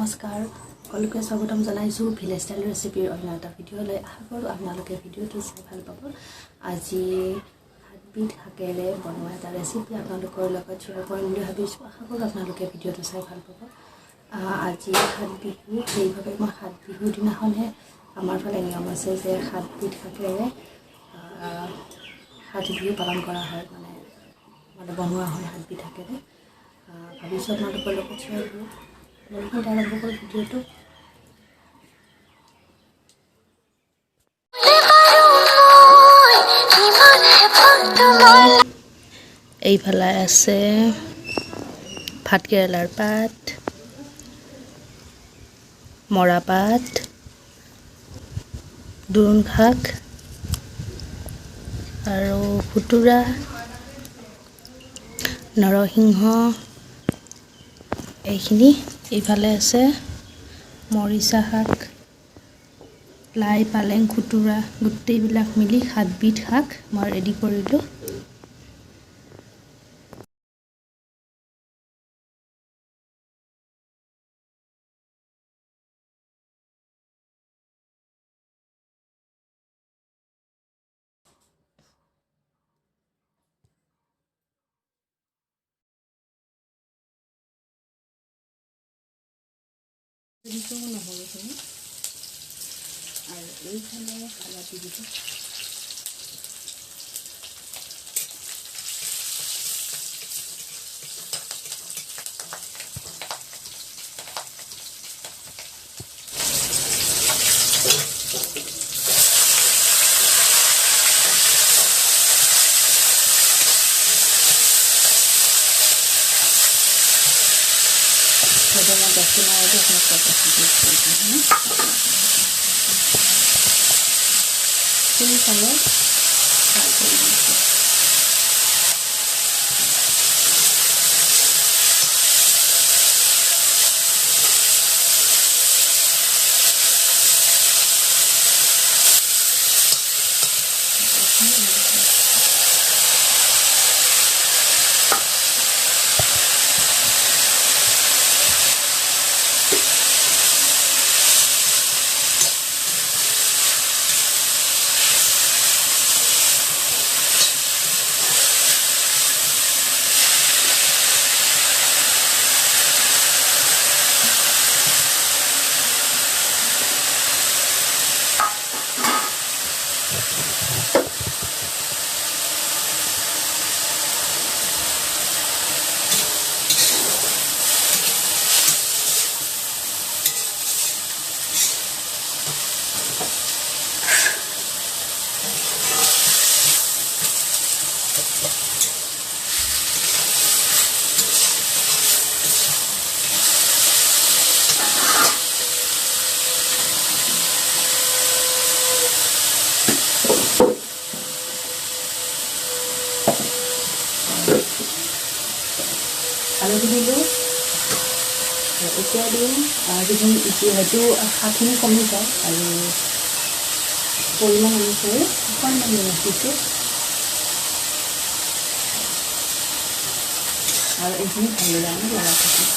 নমস্কাৰ সকলোকে স্বাগতম জনাইছো ভিলেজ ষ্টাইল ৰেচিপিৰ অন্য এটা ভিডিঅ'লৈ আশা কৰোঁ আপোনালোকে ভিডিঅ'টো চাই ভাল পাব আজি হাতবিধ শাকেৰে বনোৱা এটা ৰেচিপি আপোনালোকৰ লগত শ্বেয়াৰ কৰিম বুলি ভাবিছোঁ আশা কৰোঁ আপোনালোকে ভিডিঅ'টো চাই ভাল পাব আজি হাত বিহু সেইভাৱে মই হাত বিহুৰ দিনাখনহে আমাৰ ফালে নিয়ম আছে যে হাতবিধ শাকেৰে হাত বিহু পালন কৰা হয় মানে বনোৱা হয় হাতবিধ শাকেৰে ভাবিছোঁ আপোনালোকৰ লগত শ্বেয়াৰ কৰোঁ আৰম্ভ কৰোঁ ভিডিঅ'টো এইফালে আছে ভাতকেৰেলাৰ পাত মৰা পাত দোৰোণ শাক আৰু খুতুৰা নৰসিংহ এইখিনি এইফালে আছে মৰিচা শাক লাই পালেং খুতুৰা গোটেইবিলাক মিলি সাতবিধ শাক মই ৰেডি কৰিলোঁ নহৰুখিনি আৰু এইফালে হালধি দিছোঁ मैं दस मिनट इसमें হালধি দিলোঁ এতিয়া দিম যিহেতু শাকখিনি কমি যায় আৰু পৰিমাণ অনুসৰি অকণমান নিমখ দিছোঁ আৰু এইখিনি ভালদৰে আমি লগাই থাকিম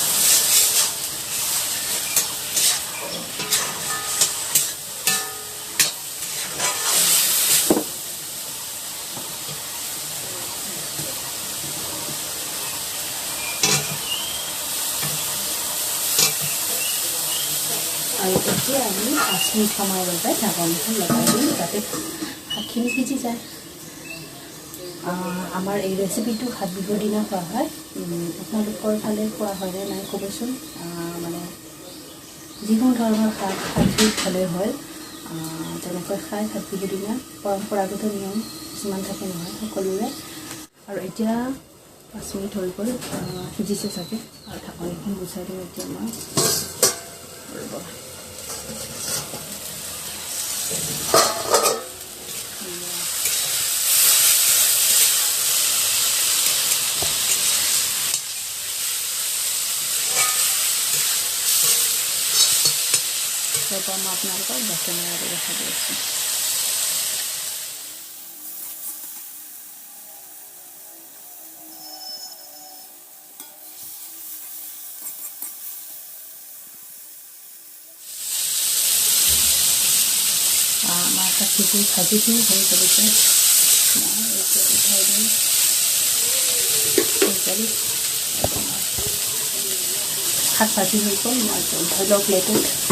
আৰু এতিয়া আমি 5 মিনিট সময়ৰ বাবে ঢাকনিখন লগাই দিম যাতে শাকখিনি সিজি যায় আমাৰ এই ৰেচিপিটো হাত বিহুৰ দিনা খোৱা হয় আপোনালোকৰ ফালে খোৱা হয়নে নাই ক'বচোন মানে যিকোনো ধৰণৰ শাক হাতবিধ হ'লে হয় তেনেকৈ খাই হাত বিহুৰ দিনা পৰম্পৰাগত নিয়ম কিছুমান থাকে নহয় সকলোৰে আৰু এতিয়া 5 মিনিট হৈ গ'ল সিজিছে চাগে আৰু ঢাকনিখন গুচাই দিম এতিয়া মই Lupa maaf narko, bahkan ada hadis. কাঠিবোৰ ভাজিখিনি হৈ গৈছে শাক ভাজি হৈ গ'ল মই ধৰি লওক প্লেটত